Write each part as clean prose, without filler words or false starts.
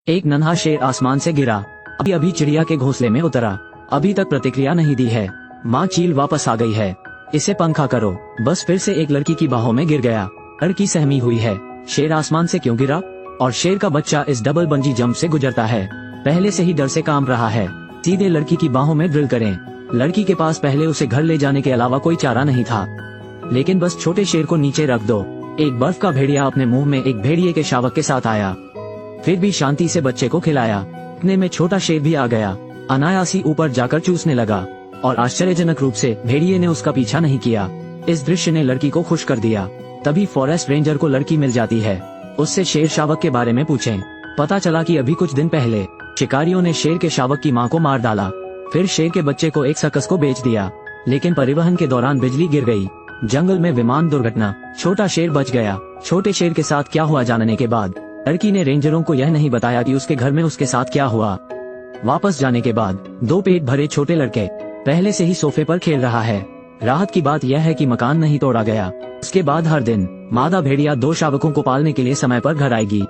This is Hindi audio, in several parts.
एक नन्हा शेर आसमान से गिरा, अभी अभी चिड़िया के घोंसले में उतरा, अभी तक प्रतिक्रिया नहीं दी है। माँ चील वापस आ गई है, इसे पंखा करो। बस फिर से एक लड़की की बाहों में गिर गया। लड़की सहमी हुई है, शेर आसमान से क्यों गिरा? और शेर का बच्चा इस डबल बंजी जंप से गुजरता है। पहले से ही डर से कांप रहा है। सीधे लड़की की बाहों में ड्रिल करें। लड़की के पास पहले उसे घर ले जाने के अलावा कोई चारा नहीं था, लेकिन बस छोटे शेर को नीचे रख दो। एक बर्फ का भेड़िया अपने मुंह में एक भेड़िए के शावक के साथ आया, फिर भी शांति से बच्चे को खिलाया। इतने में छोटा शेर भी आ गया, अनायासी ऊपर जाकर चूसने लगा, और आश्चर्यजनक रूप से भेड़िए ने उसका पीछा नहीं किया। इस दृश्य ने लड़की को खुश कर दिया। तभी फॉरेस्ट रेंजर को लड़की मिल जाती है। उससे शेर शावक के बारे में पूछें। पता चला कि अभी कुछ दिन पहले शिकारियों ने शेर के शावक की मां को मार डाला, फिर शेर के बच्चे को एक सर्कस को बेच दिया, लेकिन परिवहन के दौरान बिजली गिर गई। जंगल में विमान दुर्घटना, छोटा शेर बच गया। छोटे शेर के साथ क्या हुआ जानने के बाद लड़की ने रेंजरों को यह नहीं बताया कि उसके घर में उसके साथ क्या हुआ। वापस जाने के बाद दो पेट भरे छोटे लड़के पहले से ही सोफे पर खेल रहा है। राहत की बात यह है कि मकान नहीं तोड़ा गया। उसके बाद हर दिन मादा भेड़िया दो शावकों को पालने के लिए समय पर घर आएगी।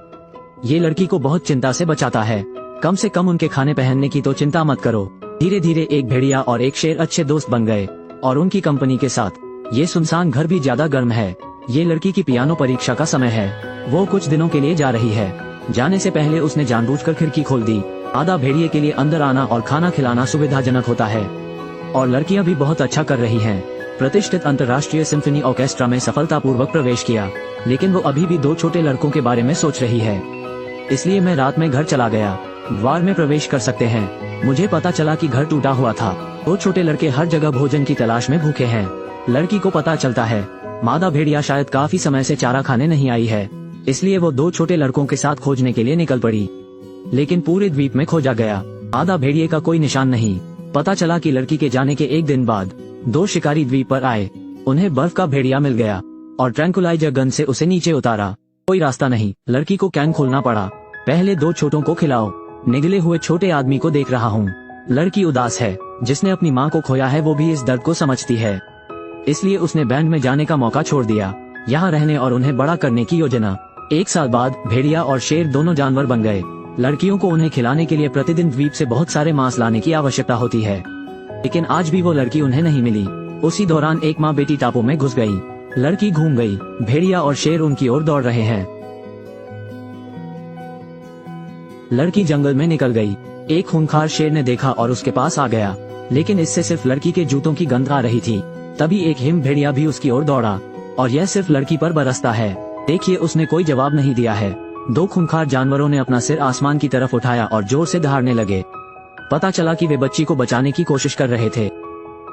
ये लड़की को बहुत चिंता से बचाता है। कम से कम उनके खाने पहनने की तो चिंता मत करो। धीरे धीरे एक भेड़िया और एक शेर अच्छे दोस्त बन गए, और उनकी कंपनी के साथ ये सुनसान घर भी ज्यादा गर्म है। ये लड़की की पियानो परीक्षा का समय है। वो कुछ दिनों के लिए जा रही है। जाने से पहले उसने जानबूझकर खिड़की खोल दी। आधा भेड़िए के लिए अंदर आना और खाना खिलाना सुविधाजनक होता है, और लड़कियां भी बहुत अच्छा कर रही हैं। प्रतिष्ठित अंतर्राष्ट्रीय सिम्फनी ऑर्केस्ट्रा में सफलतापूर्वक प्रवेश किया, लेकिन वो अभी भी दो छोटे लड़कों के बारे में सोच रही है। इसलिए मैं रात में घर चला गया। द्वार में प्रवेश कर सकते हैं। मुझे पता चला कि घर टूटा हुआ था। दो छोटे लड़के हर जगह भोजन की तलाश में भूखे हैं। लड़की को पता चलता है मादा भेड़िया शायद काफी समय से चारा खाने नहीं आई है, इसलिए वो दो छोटे लड़कों के साथ खोजने के लिए निकल पड़ी। लेकिन पूरे द्वीप में खोजा गया, मादा भेड़िए का कोई निशान नहीं। पता चला कि लड़की के जाने के एक दिन बाद दो शिकारी द्वीप पर आए। उन्हें बर्फ का भेड़िया मिल गया और ट्रैंकुलाइजर गन से उसे नीचे उतारा। कोई रास्ता नहीं, लड़की को कैन खोलना पड़ा। पहले दो छोटों को खिलाओ। निगले हुए छोटे आदमी को देख रहा हूँ। लड़की उदास है। जिसने अपनी माँ को खोया है वो भी इस दर्द को समझती है, इसलिए उसने बैंड में जाने का मौका छोड़ दिया, यहाँ रहने और उन्हें बड़ा करने की योजना। एक साल बाद भेड़िया और शेर दोनों जानवर बन गए। लड़कियों को उन्हें खिलाने के लिए प्रतिदिन द्वीप से बहुत सारे मांस लाने की आवश्यकता होती है, लेकिन आज भी वो लड़की उन्हें नहीं मिली। उसी दौरान एक माँ बेटी टापू में घुस गई। लड़की घूम गई। भेड़िया और शेर उनकी ओर दौड़ रहे हैं। लड़की जंगल में निकल गई। एक खूंखार शेर ने देखा और उसके पास आ गया, लेकिन इससे सिर्फ लड़की के जूतों की गंध आ रही थी। तभी एक हिम भेड़िया भी उसकी ओर दौड़ा, और यह सिर्फ लड़की पर बरसता है। देखिए, उसने कोई जवाब नहीं दिया है। दो खूंखार जानवरों ने अपना सिर आसमान की तरफ उठाया और जोर से दहाड़ने लगे। पता चला कि वे बच्ची को बचाने की कोशिश कर रहे थे।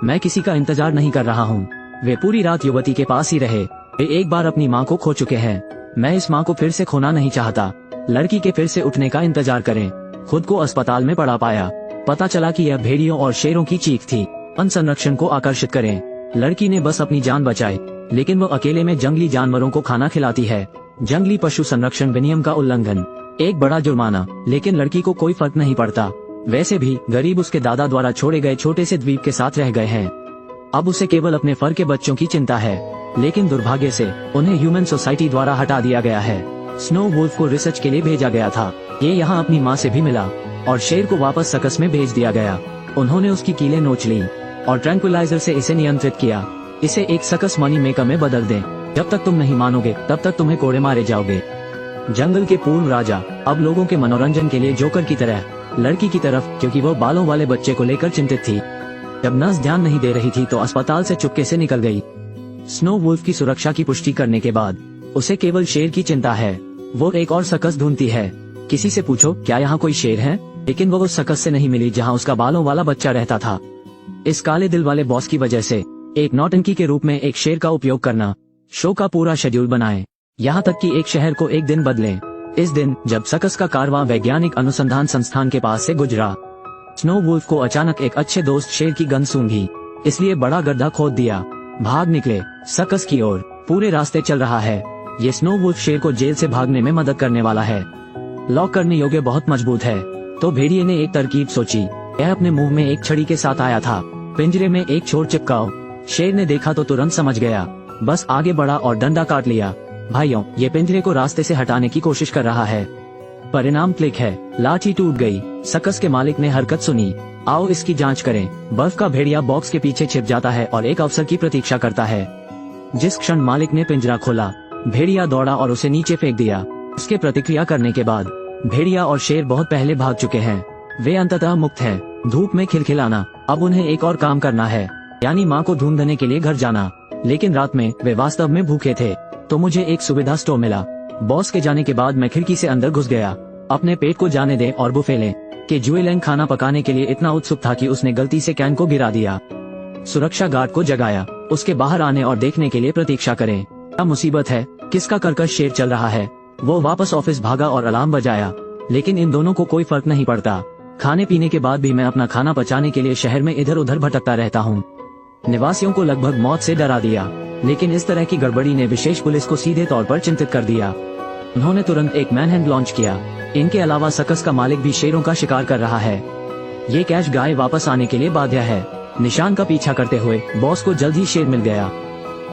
मैं किसी का इंतजार नहीं कर रहा हूँ। वे पूरी रात युवती के पास ही रहे। वे एक बार अपनी माँ को खो चुके हैं। मैं इस माँ को फिर से खोना नहीं चाहता। लड़की के फिर से उठने का इंतजार करें। खुद को अस्पताल में पड़ा पाया। पता चला कि यह भेड़ियों और शेरों की चीख थी। वन संरक्षण को आकर्षित करें। लड़की ने बस अपनी जान बचाई, लेकिन वो अकेले में जंगली जानवरों को खाना खिलाती है। जंगली पशु संरक्षण विनियम का उल्लंघन, एक बड़ा जुर्माना, लेकिन लड़की को कोई फर्क नहीं पड़ता। वैसे भी गरीब उसके दादा द्वारा छोड़े गए छोटे से द्वीप के साथ रह गए हैं। अब उसे केवल अपने फर के बच्चों की चिंता है, लेकिन दुर्भाग्य से उन्हें ह्यूमन सोसाइटी द्वारा हटा दिया गया है। स्नो वुल्फ को रिसर्च के लिए भेजा गया था। ये यहाँ अपनी माँ से भी मिला, और शेर को वापस सर्कस में भेज दिया गया। उन्होंने उसकी कीलें नोच ली और ट्रैंकुलाइजर से इसे नियंत्रित किया। इसे एक सर्कस मनी मेकर में बदल दें। जब तक तुम नहीं मानोगे तब तक तुम्हें कोड़े मारे जाओगे। जंगल के पूर्व राजा अब लोगों के मनोरंजन के लिए जोकर की तरह लड़की की तरफ, क्योंकि वो बालों वाले बच्चे को लेकर चिंतित थी। जब नर्स ध्यान नहीं दे रही थी तो अस्पताल से चुपके से निकल गई। स्नो वुल्फ की सुरक्षा की पुष्टि करने के बाद उसे केवल शेर की चिंता है। वो एक और सर्कस ढूंढती है। किसी से पूछो, क्या यहाँ कोई शेर है? लेकिन वो उस सर्कस से नहीं मिली जहाँ उसका बालों वाला बच्चा रहता था। इस काले दिल वाले बॉस की वजह से एक नौटंकी के रूप में एक शेर का उपयोग करना शो का पूरा शेड्यूल बनाए, यहाँ तक कि एक शहर को एक दिन बदले। इस दिन जब सर्कस का कारवां वैज्ञानिक अनुसंधान संस्थान के पास से गुजरा, स्नो वुल्फ को अचानक एक अच्छे दोस्त शेर की गंध सूंघी, इसलिए बड़ा गड्ढा खोद दिया। भाग निकले सर्कस की ओर। पूरे रास्ते चल रहा है। ये स्नो वुल्फ शेर को जेल से भागने में मदद करने वाला है। लॉक करने योग्य बहुत मजबूत है। तो भेड़िए ने एक तरकीब सोची। यह अपने मुंह में एक छड़ी के साथ आया था। पिंजरे में एक छोर चिपकाओ। शेर ने देखा तो तुरंत समझ गया, बस आगे बढ़ा और डंडा काट लिया। भाइयों, ये पिंजरे को रास्ते से हटाने की कोशिश कर रहा है। परिणाम क्लिक है, लाठी टूट गई। सर्कस के मालिक ने हरकत सुनी। आओ इसकी जांच करें। बर्फ का भेड़िया बॉक्स के पीछे छिप जाता है और एक अवसर की प्रतीक्षा करता है। जिस क्षण मालिक ने पिंजरा खोला, भेड़िया दौड़ा और उसे नीचे फेंक दिया। उसके प्रतिक्रिया करने के बाद भेड़िया और शेर बहुत पहले भाग चुके हैं। वे अंततः मुक्त हैं। धूप में खिलखिलाना। अब उन्हें एक और काम करना है, यानी माँ को ढूंढने के लिए घर जाना। लेकिन रात में वे वास्तव में भूखे थे, तो मुझे एक सुविधा स्टोव मिला। बॉस के जाने के बाद मैं खिड़की से अंदर घुस गया। अपने पेट को जाने दे और बुफेले के जुएलेंग खाना पकाने के लिए इतना उत्सुक था कि उसने गलती से कैन को गिरा दिया। सुरक्षा गार्ड को जगाया। उसके बाहर आने और देखने के लिए प्रतीक्षा करें। क्या मुसीबत है? किसका कर्कश शेर चल रहा है? वो वापस ऑफिस भागा और अलार्म बजाया, लेकिन इन दोनों को कोई फर्क नहीं पड़ता। खाने पीने के बाद भी मैं अपना खाना पचाने के लिए शहर में इधर उधर भटकता रहता हूँ। निवासियों को लगभग मौत से डरा दिया, लेकिन इस तरह की गड़बड़ी ने विशेष पुलिस को सीधे तौर पर चिंतित कर दिया। उन्होंने तुरंत एक मैनहंट लॉन्च किया। इनके अलावा सर्कस का मालिक भी शेरों का शिकार कर रहा है। ये कैश गाय वापस आने के लिए बाध्य है। निशान का पीछा करते हुए बॉस को जल्द ही शेर मिल गया।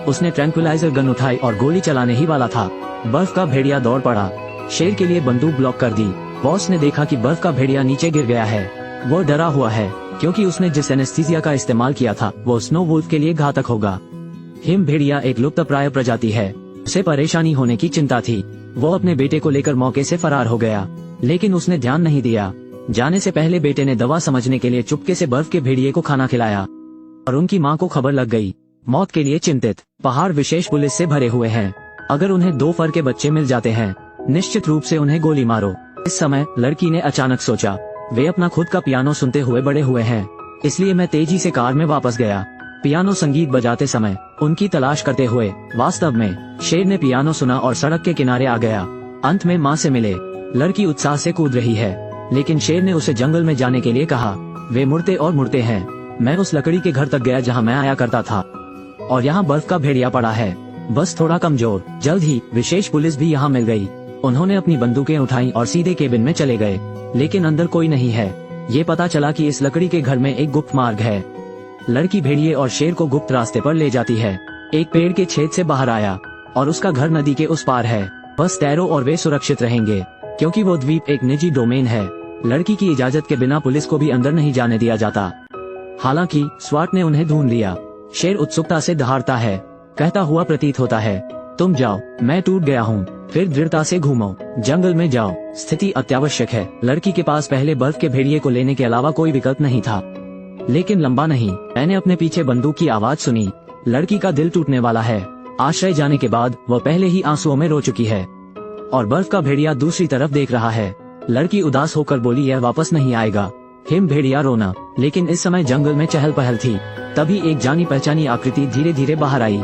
उसने ट्रैंक्विलाइजर गन उठाई और गोली चलाने ही वाला था। बर्फ का भेड़िया दौड़ पड़ा। शेर के लिए बंदूक ब्लॉक कर दी। बॉस ने देखा कि बर्फ का भेड़िया नीचे गिर गया है। वो डरा हुआ है, क्योंकि उसने जिस एनेस्थीसिया का इस्तेमाल किया था वो स्नो वुल्फ के लिए घातक होगा। हिम भेड़िया एक लुप्तप्राय प्रजाति है। उसे परेशानी होने की चिंता थी। वो अपने बेटे को लेकर मौके से फरार हो गया, लेकिन उसने ध्यान नहीं दिया। जाने से पहले बेटे ने दवा समझने के लिए चुपके से बर्फ के भेड़िए को खाना खिलाया और उनकी माँ को खबर लग गई। मौत के लिए चिंतित। पहाड़ विशेष पुलिस से भरे हुए हैं। अगर उन्हें 2 फर के बच्चे मिल जाते हैं, निश्चित रूप से उन्हें गोली मारो। इस समय लड़की ने अचानक सोचा, वे अपना खुद का पियानो सुनते हुए बड़े हुए हैं, इसलिए मैं तेजी से कार में वापस गया। पियानो संगीत बजाते समय उनकी तलाश करते हुए वास्तव में शेर ने पियानो सुना और सड़क के किनारे आ गया। अंत में माँ से मिले। लड़की उत्साह से कूद रही है, लेकिन शेर ने उसे जंगल में जाने के लिए कहा। वे मुड़ते और मुड़ते हैं। मैं उस लकड़ी के घर तक गया जहाँ मैं आया करता था, और यहाँ बर्फ का भेड़िया पड़ा है, बस थोड़ा कमजोर। जल्द ही विशेष पुलिस भी यहाँ मिल गई। उन्होंने अपनी बंदूकें उठाई और सीधे केबिन में चले गए, लेकिन अंदर कोई नहीं है। ये पता चला कि इस लकड़ी के घर में एक गुप्त मार्ग है। लड़की भेड़िए और शेर को गुप्त रास्ते पर ले जाती है। एक पेड़ के छेद से बाहर आया और उसका घर नदी के उस पार है। बस तैरो और वे सुरक्षित रहेंगे, क्योंकि वो द्वीप एक निजी डोमेन है। लड़की की इजाजत के बिना पुलिस को भी अंदर नहीं जाने दिया जाता। हालांकि स्वाट ने उन्हें ढूंढ लिया। शेर उत्सुकता से दहाड़ता है, कहता हुआ प्रतीत होता है, तुम जाओ, मैं टूट गया हूँ। फिर दृढ़ता से घूमो, जंगल में जाओ, स्थिति अत्यावश्यक है। लड़की के पास पहले बर्फ के भेड़िए को लेने के अलावा कोई विकल्प नहीं था, लेकिन लंबा नहीं। मैंने अपने पीछे बंदूक की आवाज सुनी। लड़की का दिल टूटने वाला है। आश्रय जाने के बाद वह पहले ही आंसुओं में रो चुकी है और बर्फ का भेड़िया दूसरी तरफ देख रहा है। लड़की उदास होकर बोली, यह वापस नहीं आएगा। हिम भेड़िया रोना। लेकिन इस समय जंगल में चहल पहल थी। तभी एक जानी पहचानी आकृति धीरे धीरे बाहर आई।